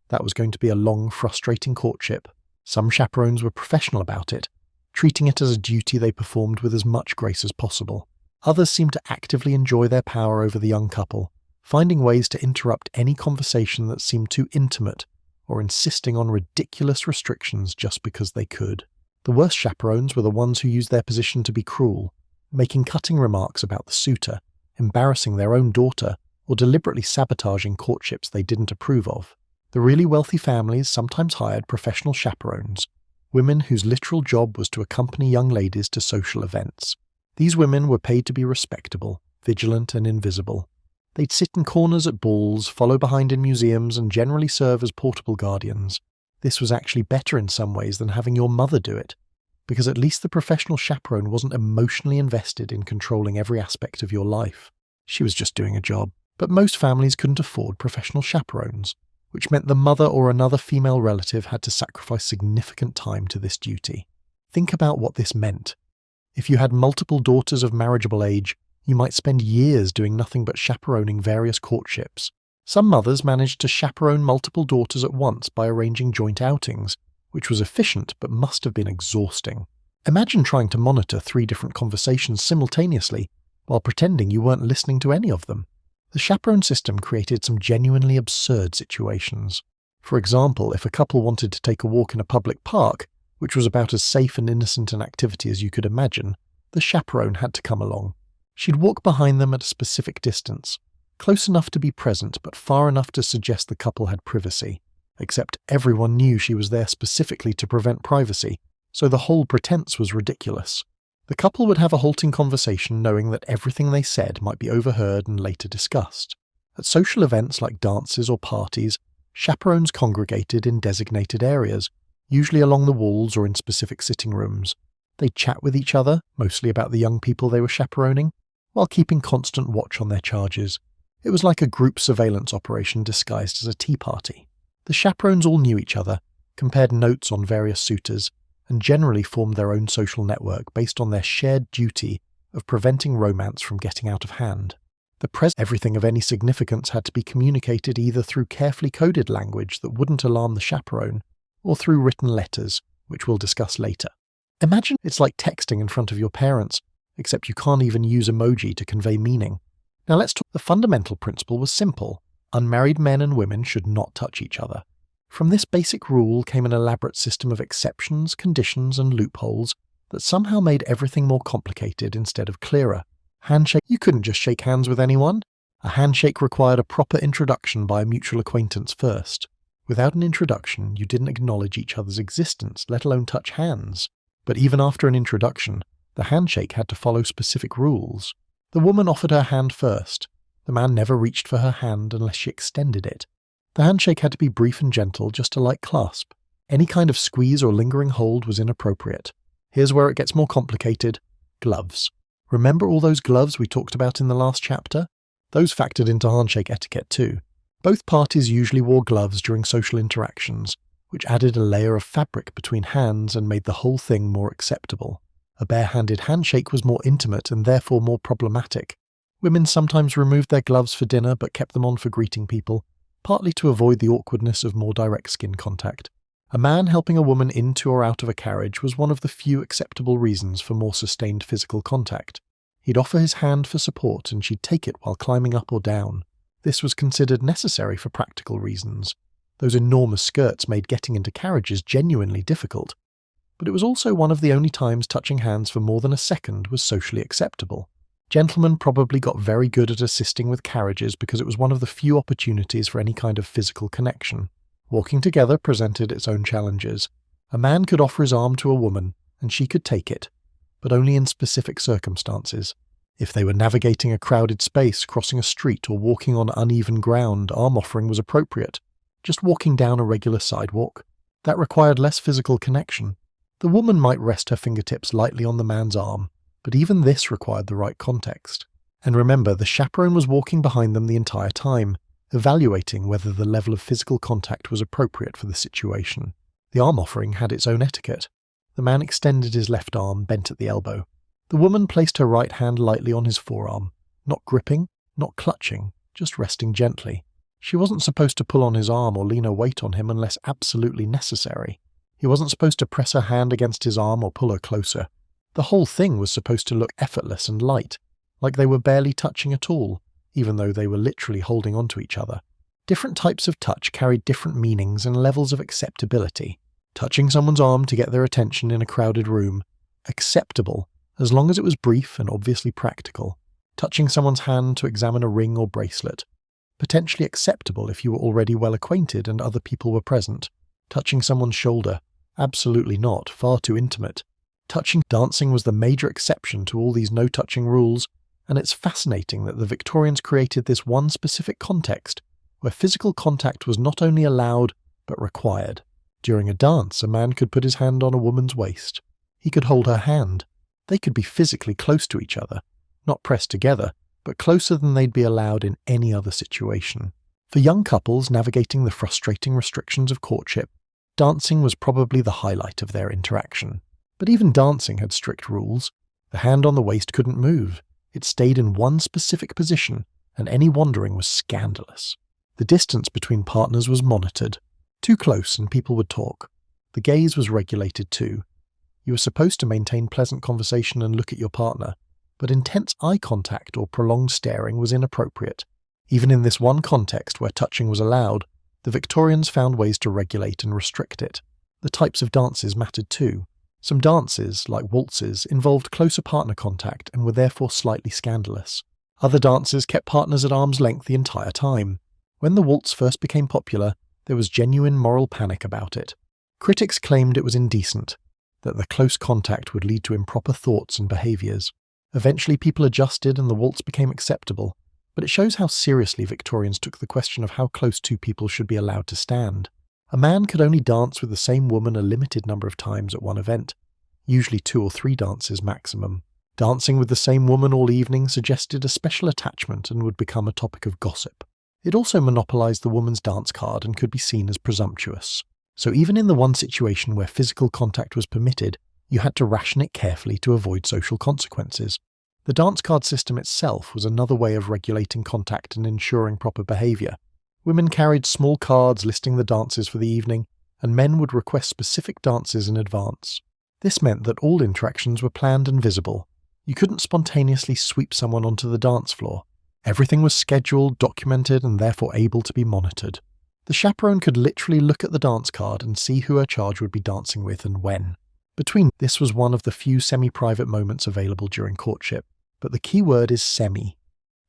that was going to be a long, frustrating courtship. Some chaperones were professional about it, treating it as a duty they performed with as much grace as possible. Others seemed to actively enjoy their power over the young couple, finding ways to interrupt any conversation that seemed too intimate or insisting on ridiculous restrictions just because they could. The worst chaperones were the ones who used their position to be cruel, making cutting remarks about the suitor, embarrassing their own daughter, or deliberately sabotaging courtships they didn't approve of. The really wealthy families sometimes hired professional chaperones, women whose literal job was to accompany young ladies to social events. These women were paid to be respectable, vigilant, and invisible. They'd sit in corners at balls, follow behind in museums, and generally serve as portable guardians. This was actually better in some ways than having your mother do it, because at least the professional chaperone wasn't emotionally invested in controlling every aspect of your life. She was just doing a job. But most families couldn't afford professional chaperones, which meant the mother or another female relative had to sacrifice significant time to this duty. Think about what this meant. If you had multiple daughters of marriageable age, you might spend years doing nothing but chaperoning various courtships. Some mothers managed to chaperone multiple daughters at once by arranging joint outings, which was efficient but must have been exhausting. Imagine trying to monitor 3 different conversations simultaneously while pretending you weren't listening to any of them. The chaperone system created some genuinely absurd situations. For example, if a couple wanted to take a walk in a public park, which was about as safe and innocent an activity as you could imagine, the chaperone had to come along. She'd walk behind them at a specific distance, close enough to be present but far enough to suggest the couple had privacy, except everyone knew she was there specifically to prevent privacy, so the whole pretense was ridiculous. The couple would have a halting conversation knowing that everything they said might be overheard and later discussed. At social events like dances or parties, chaperones congregated in designated areas, usually along the walls or in specific sitting rooms. They'd chat with each other, mostly about the young people they were chaperoning, while keeping constant watch on their charges. It was like a group surveillance operation disguised as a tea party. The chaperones all knew each other, compared notes on various suitors, and generally formed their own social network based on their shared duty of preventing romance from getting out of hand. Everything of any significance had to be communicated either through carefully coded language that wouldn't alarm the chaperone, or through written letters, which we'll discuss later. Imagine it's like texting in front of your parents, except you can't even use emoji to convey meaning. Now let's talk. The fundamental principle was simple. Unmarried men and women should not touch each other. From this basic rule came an elaborate system of exceptions, conditions, and loopholes that somehow made everything more complicated instead of clearer. Handshake. You couldn't just shake hands with anyone. A handshake required a proper introduction by a mutual acquaintance first. Without an introduction, you didn't acknowledge each other's existence, let alone touch hands. But even after an introduction, the handshake had to follow specific rules. The woman offered her hand first. The man never reached for her hand unless she extended it. The handshake had to be brief and gentle, just a light clasp. Any kind of squeeze or lingering hold was inappropriate. Here's where it gets more complicated. Gloves. Remember all those gloves we talked about in the last chapter? Those factored into handshake etiquette too. Both parties usually wore gloves during social interactions, which added a layer of fabric between hands and made the whole thing more acceptable. A bare-handed handshake was more intimate and therefore more problematic. Women sometimes removed their gloves for dinner but kept them on for greeting people, partly to avoid the awkwardness of more direct skin contact. A man helping a woman into or out of a carriage was one of the few acceptable reasons for more sustained physical contact. He'd offer his hand for support and she'd take it while climbing up or down. This was considered necessary for practical reasons. Those enormous skirts made getting into carriages genuinely difficult. But it was also one of the only times touching hands for more than a second was socially acceptable. Gentlemen probably got very good at assisting with carriages because it was one of the few opportunities for any kind of physical connection. Walking together presented its own challenges. A man could offer his arm to a woman, and she could take it, but only in specific circumstances. If they were navigating a crowded space, crossing a street, or walking on uneven ground, arm offering was appropriate. Just walking down a regular sidewalk, that required less physical connection. The woman might rest her fingertips lightly on the man's arm, but even this required the right context. And remember, the chaperone was walking behind them the entire time, evaluating whether the level of physical contact was appropriate for the situation. The arm offering had its own etiquette. The man extended his left arm, bent at the elbow. The woman placed her right hand lightly on his forearm, not gripping, not clutching, just resting gently. She wasn't supposed to pull on his arm or lean her weight on him unless absolutely necessary. He wasn't supposed to press her hand against his arm or pull her closer. The whole thing was supposed to look effortless and light, like they were barely touching at all, even though they were literally holding onto each other. Different types of touch carried different meanings and levels of acceptability. Touching someone's arm to get their attention in a crowded room, acceptable, as long as it was brief and obviously practical. Touching someone's hand to examine a ring or bracelet, potentially acceptable if you were already well acquainted and other people were present. Touching someone's shoulder, absolutely not, far too intimate. Dancing was the major exception to all these no-touching rules, and it's fascinating that the Victorians created this one specific context where physical contact was not only allowed, but required. During a dance, a man could put his hand on a woman's waist. He could hold her hand. They could be physically close to each other, not pressed together, but closer than they'd be allowed in any other situation. For young couples navigating the frustrating restrictions of courtship, dancing was probably the highlight of their interaction. But even dancing had strict rules. The hand on the waist couldn't move. It stayed in one specific position, and any wandering was scandalous. The distance between partners was monitored. Too close and people would talk. The gaze was regulated too. You were supposed to maintain pleasant conversation and look at your partner, but intense eye contact or prolonged staring was inappropriate. Even in this one context where touching was allowed, the Victorians found ways to regulate and restrict it. The types of dances mattered too. Some dances, like waltzes, involved closer partner contact and were therefore slightly scandalous. Other dances kept partners at arm's length the entire time. When the waltz first became popular, there was genuine moral panic about it. Critics claimed it was indecent, that the close contact would lead to improper thoughts and behaviours. Eventually people adjusted and the waltz became acceptable, but it shows how seriously Victorians took the question of how close two people should be allowed to stand. A man could only dance with the same woman a limited number of times at one event, usually 2 or 3 dances maximum. Dancing with the same woman all evening suggested a special attachment and would become a topic of gossip. It also monopolised the woman's dance card and could be seen as presumptuous. So even in the one situation where physical contact was permitted, you had to ration it carefully to avoid social consequences. The dance card system itself was another way of regulating contact and ensuring proper behaviour. Women carried small cards listing the dances for the evening, and men would request specific dances in advance. This meant that all interactions were planned and visible. You couldn't spontaneously sweep someone onto the dance floor. Everything was scheduled, documented, and therefore able to be monitored. The chaperone could literally look at the dance card and see who her charge would be dancing with and when. This was one of the few semi-private moments available during courtship, but the key word is semi.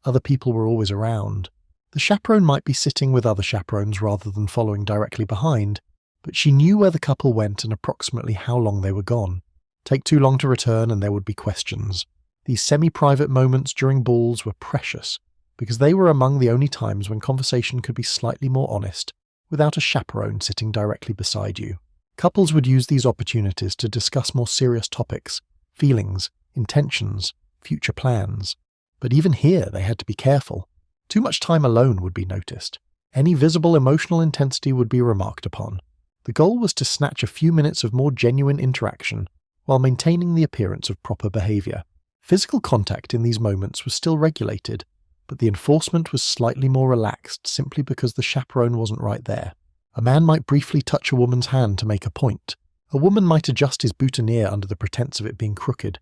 Other people were always around. The chaperone might be sitting with other chaperones rather than following directly behind, but she knew where the couple went and approximately how long they were gone. Take too long to return and there would be questions. These semi-private moments during balls were precious, because they were among the only times when conversation could be slightly more honest, without a chaperone sitting directly beside you. Couples would use these opportunities to discuss more serious topics, feelings, intentions, future plans. But even here they had to be careful. Too much time alone would be noticed. Any visible emotional intensity would be remarked upon. The goal was to snatch a few minutes of more genuine interaction while maintaining the appearance of proper behaviour. Physical contact in these moments was still regulated, but the enforcement was slightly more relaxed simply because the chaperone wasn't right there. A man might briefly touch a woman's hand to make a point. A woman might adjust his boutonniere under the pretense of it being crooked.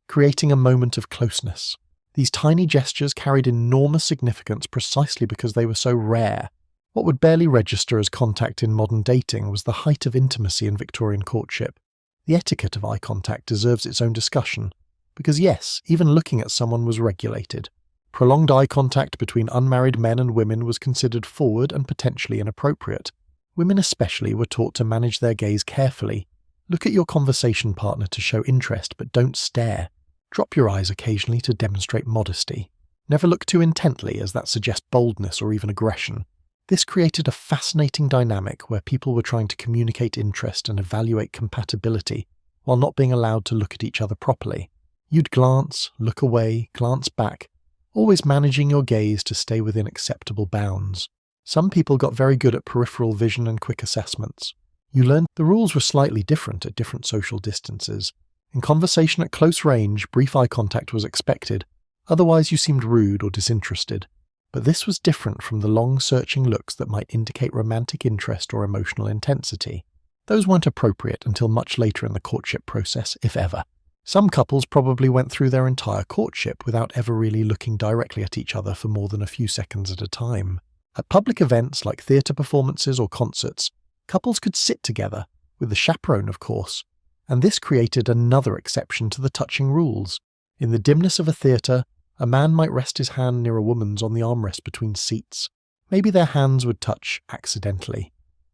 creating a moment of closeness. These tiny gestures carried enormous significance precisely because they were so rare. What would barely register as contact in modern dating was the height of intimacy in Victorian courtship. The etiquette of eye contact deserves its own discussion, because yes, even looking at someone was regulated. Prolonged eye contact between unmarried men and women was considered forward and potentially inappropriate. Women especially were taught to manage their gaze carefully. Look at your conversation partner to show interest, but don't stare. Drop your eyes occasionally to demonstrate modesty. Never look too intently, as that suggests boldness or even aggression. This created a fascinating dynamic where people were trying to communicate interest and evaluate compatibility while not being allowed to look at each other properly. You'd glance, look away, glance back, always managing your gaze to stay within acceptable bounds. Some people got very good at peripheral vision and quick assessments. You learned the rules were slightly different at different social distances. In conversation at close range, brief eye contact was expected, otherwise you seemed rude or disinterested. But this was different from the long searching looks that might indicate romantic interest or emotional intensity. Those weren't appropriate until much later in the courtship process, if ever. Some couples probably went through their entire courtship without ever really looking directly at each other for more than a few seconds at a time. At public events like theatre performances or concerts, couples could sit together, with the chaperone of course, and this created another exception to the touching rules. In the dimness of a theatre, a man might rest his hand near a woman's on the armrest between seats. Maybe their hands would touch accidentally.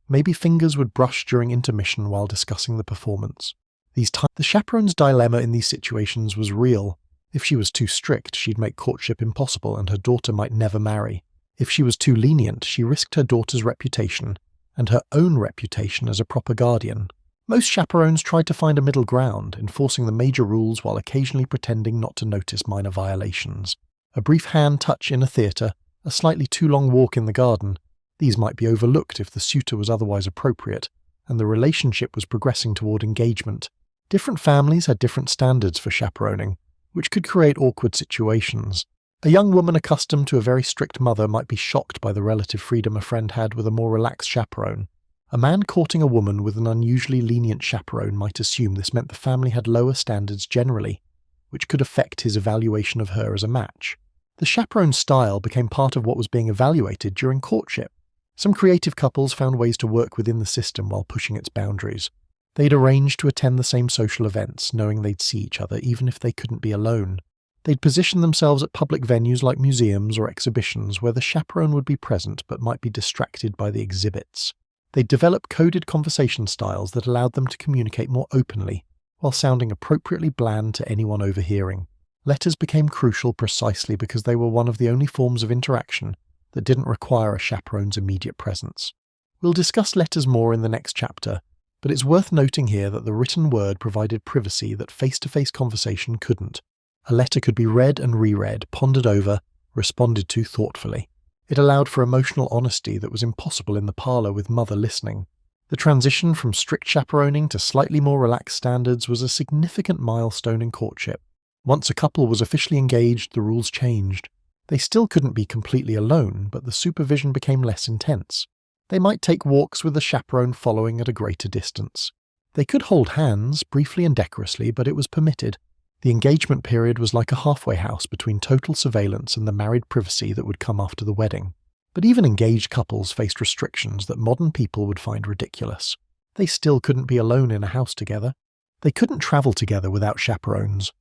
Maybe fingers would brush during intermission while discussing the performance. The chaperone's dilemma in these situations was real. If she was too strict, she'd make courtship impossible and her daughter might never marry. If she was too lenient, she risked her daughter's reputation and her own reputation as a proper guardian. Most chaperones tried to find a middle ground, enforcing the major rules while occasionally pretending not to notice minor violations. A brief hand touch in a theatre, a slightly too long walk in the garden, these might be overlooked if the suitor was otherwise appropriate, and the relationship was progressing toward engagement. Different families had different standards for chaperoning, which could create awkward situations. A young woman accustomed to a very strict mother might be shocked by the relative freedom a friend had with a more relaxed chaperone. A man courting a woman with an unusually lenient chaperone might assume this meant the family had lower standards generally, which could affect his evaluation of her as a match. The chaperone's style became part of what was being evaluated during courtship. Some creative couples found ways to work within the system while pushing its boundaries. They'd arrange to attend the same social events, knowing they'd see each other even if they couldn't be alone. They'd position themselves at public venues like museums or exhibitions where the chaperone would be present but might be distracted by the exhibits. They'd develop coded conversation styles that allowed them to communicate more openly, while sounding appropriately bland to anyone overhearing. Letters became crucial precisely because they were one of the only forms of interaction that didn't require a chaperone's immediate presence. We'll discuss letters more in the next chapter, but it's worth noting here that the written word provided privacy that face-to-face conversation couldn't. A letter could be read and reread, pondered over, responded to thoughtfully. It allowed for emotional honesty that was impossible in the parlour with mother listening. The transition from strict chaperoning to slightly more relaxed standards was a significant milestone in courtship. Once a couple was officially engaged, the rules changed. They still couldn't be completely alone, but the supervision became less intense. They might take walks with the chaperone following at a greater distance. They could hold hands, briefly and decorously, but it was permitted. The engagement period was like a halfway house between total surveillance and the married privacy that would come after the wedding. But even engaged couples faced restrictions that modern people would find ridiculous. They still couldn't be alone in a house together. They couldn't travel together without chaperones.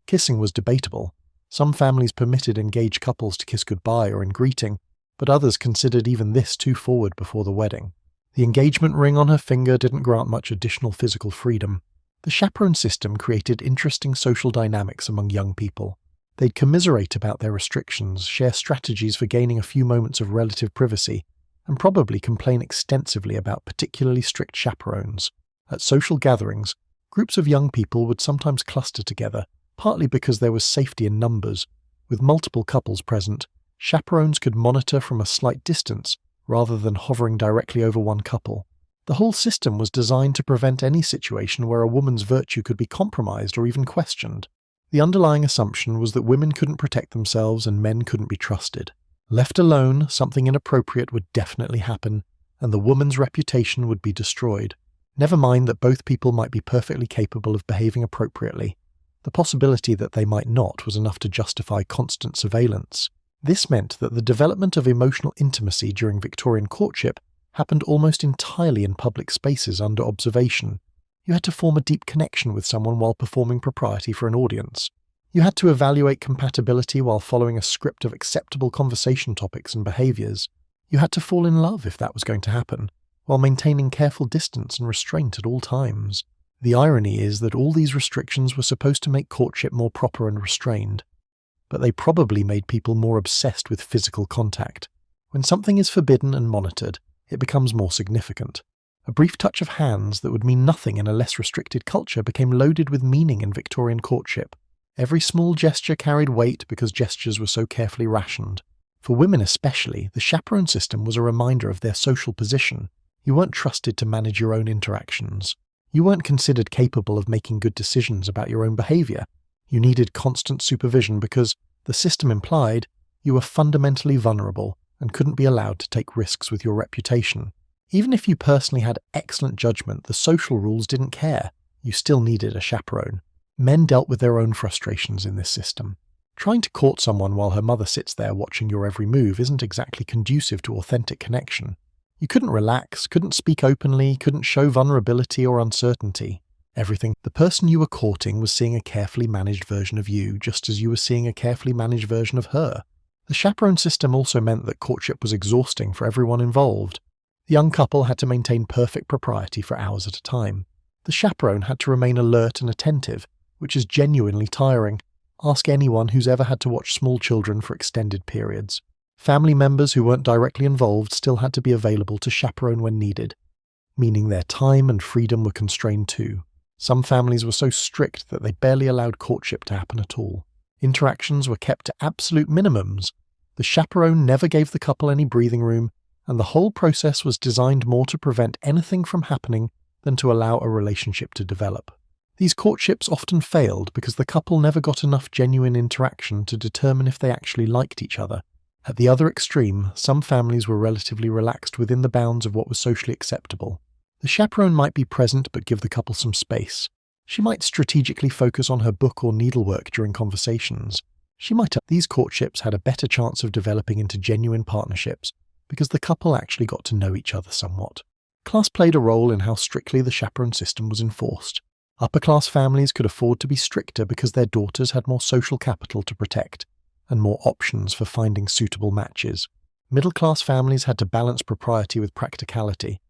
Kissing was debatable. Some families permitted engaged couples to kiss goodbye or in greeting, but others considered even this too forward before the wedding. The engagement ring on her finger didn't grant much additional physical freedom. The chaperone system created interesting social dynamics among young people. They'd commiserate about their restrictions, share strategies for gaining a few moments of relative privacy, and probably complain extensively about particularly strict chaperones. At social gatherings, groups of young people would sometimes cluster together, partly because there was safety in numbers. With multiple couples present, chaperones could monitor from a slight distance rather than hovering directly over one couple. The whole system was designed to prevent any situation where a woman's virtue could be compromised or even questioned. The underlying assumption was that women couldn't protect themselves and men couldn't be trusted. Left alone, something inappropriate would definitely happen, and the woman's reputation would be destroyed. Never mind that both people might be perfectly capable of behaving appropriately. The possibility that they might not was enough to justify constant surveillance. This meant that the development of emotional intimacy during Victorian courtship happened almost entirely in public spaces under observation. You had to form a deep connection with someone while performing propriety for an audience. You had to evaluate compatibility while following a script of acceptable conversation topics and behaviours. You had to fall in love if that was going to happen, while maintaining careful distance and restraint at all times. The irony is that all these restrictions were supposed to make courtship more proper and restrained, but they probably made people more obsessed with physical contact. When something is forbidden and monitored, it becomes more significant. A brief touch of hands that would mean nothing in a less restricted culture became loaded with meaning in Victorian courtship. Every small gesture carried weight because gestures were so carefully rationed. For women especially, the chaperone system was a reminder of their social position. You weren't trusted to manage your own interactions. You weren't considered capable of making good decisions about your own behaviour. You needed constant supervision because, the system implied, you were fundamentally vulnerable and couldn't be allowed to take risks with your reputation. Even if you personally had excellent judgment, the social rules didn't care. You still needed a chaperone. Men dealt with their own frustrations in this system. Trying to court someone while her mother sits there watching your every move isn't exactly conducive to authentic connection. You couldn't relax, couldn't speak openly, couldn't show vulnerability or uncertainty. Everything. The person you were courting was seeing a carefully managed version of you, just as you were seeing a carefully managed version of her. The chaperone system also meant that courtship was exhausting for everyone involved. The young couple had to maintain perfect propriety for hours at a time. The chaperone had to remain alert and attentive, which is genuinely tiring. Ask anyone who's ever had to watch small children for extended periods. Family members who weren't directly involved still had to be available to chaperone when needed, meaning their time and freedom were constrained too. Some families were so strict that they barely allowed courtship to happen at all. Interactions were kept to absolute minimums. The chaperone never gave the couple any breathing room, and the whole process was designed more to prevent anything from happening than to allow a relationship to develop. These courtships often failed because the couple never got enough genuine interaction to determine if they actually liked each other. At the other extreme, some families were relatively relaxed within the bounds of what was socially acceptable. The chaperone might be present but give the couple some space. She might strategically focus on her book or needlework during conversations. These courtships had a better chance of developing into genuine partnerships because the couple actually got to know each other somewhat. Class played a role in how strictly the chaperone system was enforced. Upper-class families could afford to be stricter because their daughters had more social capital to protect and more options for finding suitable matches. Middle-class families had to balance propriety with practicality.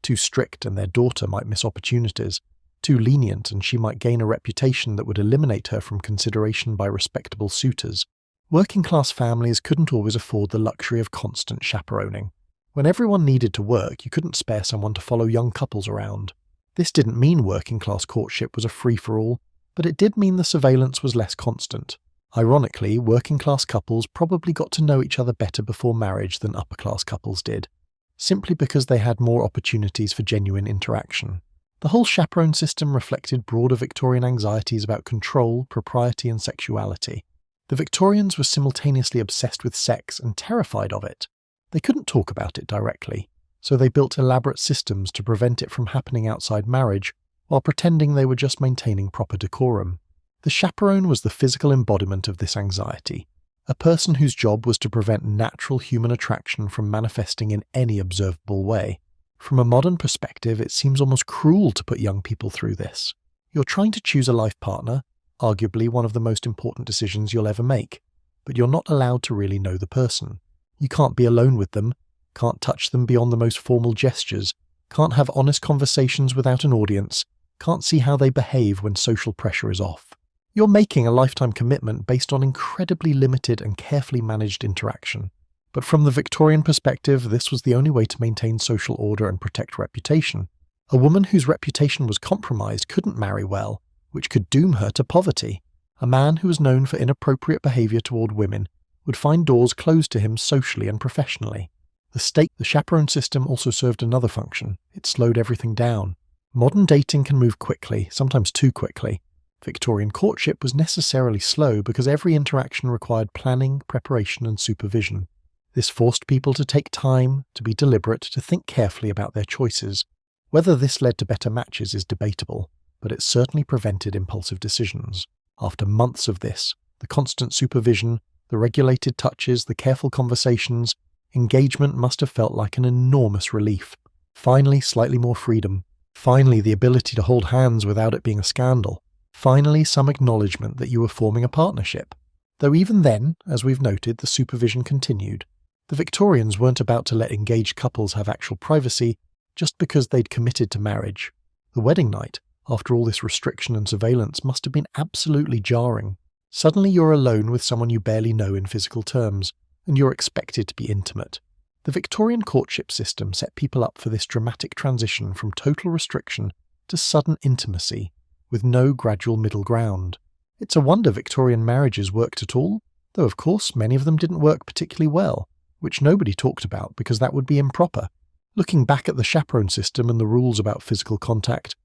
Too strict and their daughter might miss opportunities. Too lenient and she might gain a reputation that would eliminate her from consideration by respectable suitors. Working-class families couldn't always afford the luxury of constant chaperoning. When everyone needed to work, you couldn't spare someone to follow young couples around. This didn't mean working-class courtship was a free-for-all, but it did mean the surveillance was less constant. Ironically, working-class couples probably got to know each other better before marriage than upper-class couples did, simply because they had more opportunities for genuine interaction. The whole chaperone system reflected broader Victorian anxieties about control, propriety and sexuality. The Victorians were simultaneously obsessed with sex and terrified of it. They couldn't talk about it directly, so they built elaborate systems to prevent it from happening outside marriage, while pretending they were just maintaining proper decorum. The chaperone was the physical embodiment of this anxiety, a person whose job was to prevent natural human attraction from manifesting in any observable way. From a modern perspective, it seems almost cruel to put young people through this. You're trying to choose a life partner, arguably one of the most important decisions you'll ever make, but you're not allowed to really know the person. You can't be alone with them, can't touch them beyond the most formal gestures, can't have honest conversations without an audience, can't see how they behave when social pressure is off. You're making a lifetime commitment based on incredibly limited and carefully managed interaction. But from the Victorian perspective, this was the only way to maintain social order and protect reputation. A woman whose reputation was compromised couldn't marry well, which could doom her to poverty. A man who was known for inappropriate behaviour toward women would find doors closed to him socially and professionally. The chaperone system also served another function. It slowed everything down. Modern dating can move quickly, sometimes too quickly. Victorian courtship was necessarily slow because every interaction required planning, preparation and supervision. This forced people to take time, to be deliberate, to think carefully about their choices. Whether this led to better matches is debatable, but it certainly prevented impulsive decisions. After months of this, the constant supervision, the regulated touches, the careful conversations, engagement must have felt like an enormous relief. Finally, slightly more freedom. Finally, the ability to hold hands without it being a scandal. Finally, some acknowledgement that you were forming a partnership. Though even then, as we've noted, the supervision continued. The Victorians weren't about to let engaged couples have actual privacy just because they'd committed to marriage. The wedding night, after all this restriction and surveillance, must have been absolutely jarring. Suddenly you're alone with someone you barely know in physical terms, and you're expected to be intimate. The Victorian courtship system set people up for this dramatic transition from total restriction to sudden intimacy, with no gradual middle ground. It's a wonder Victorian marriages worked at all, though of course many of them didn't work particularly well, which nobody talked about because that would be improper. Looking back at the chaperone system and the rules about physical contact,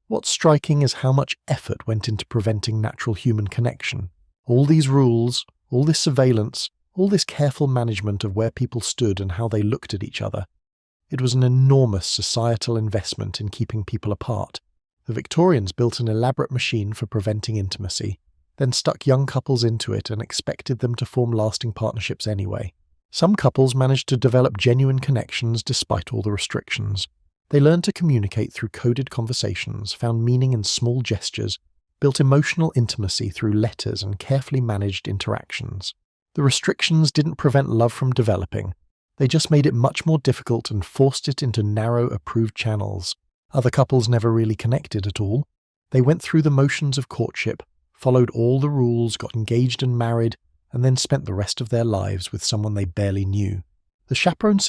what's striking is how much effort went into preventing natural human connection. All these rules, all this surveillance, all this careful management of where people stood and how they looked at each other. It was an enormous societal investment in keeping people apart. The Victorians built an elaborate machine for preventing intimacy, then stuck young couples into it and expected them to form lasting partnerships anyway. Some couples managed to develop genuine connections despite all the restrictions. They learned to communicate through coded conversations, found meaning in small gestures, built emotional intimacy through letters and carefully managed interactions. The restrictions didn't prevent love from developing. They just made it much more difficult and forced it into narrow, approved channels. Other couples never really connected at all. They went through the motions of courtship, followed all the rules, got engaged and married, and then spent the rest of their lives with someone they barely knew. The chaperone system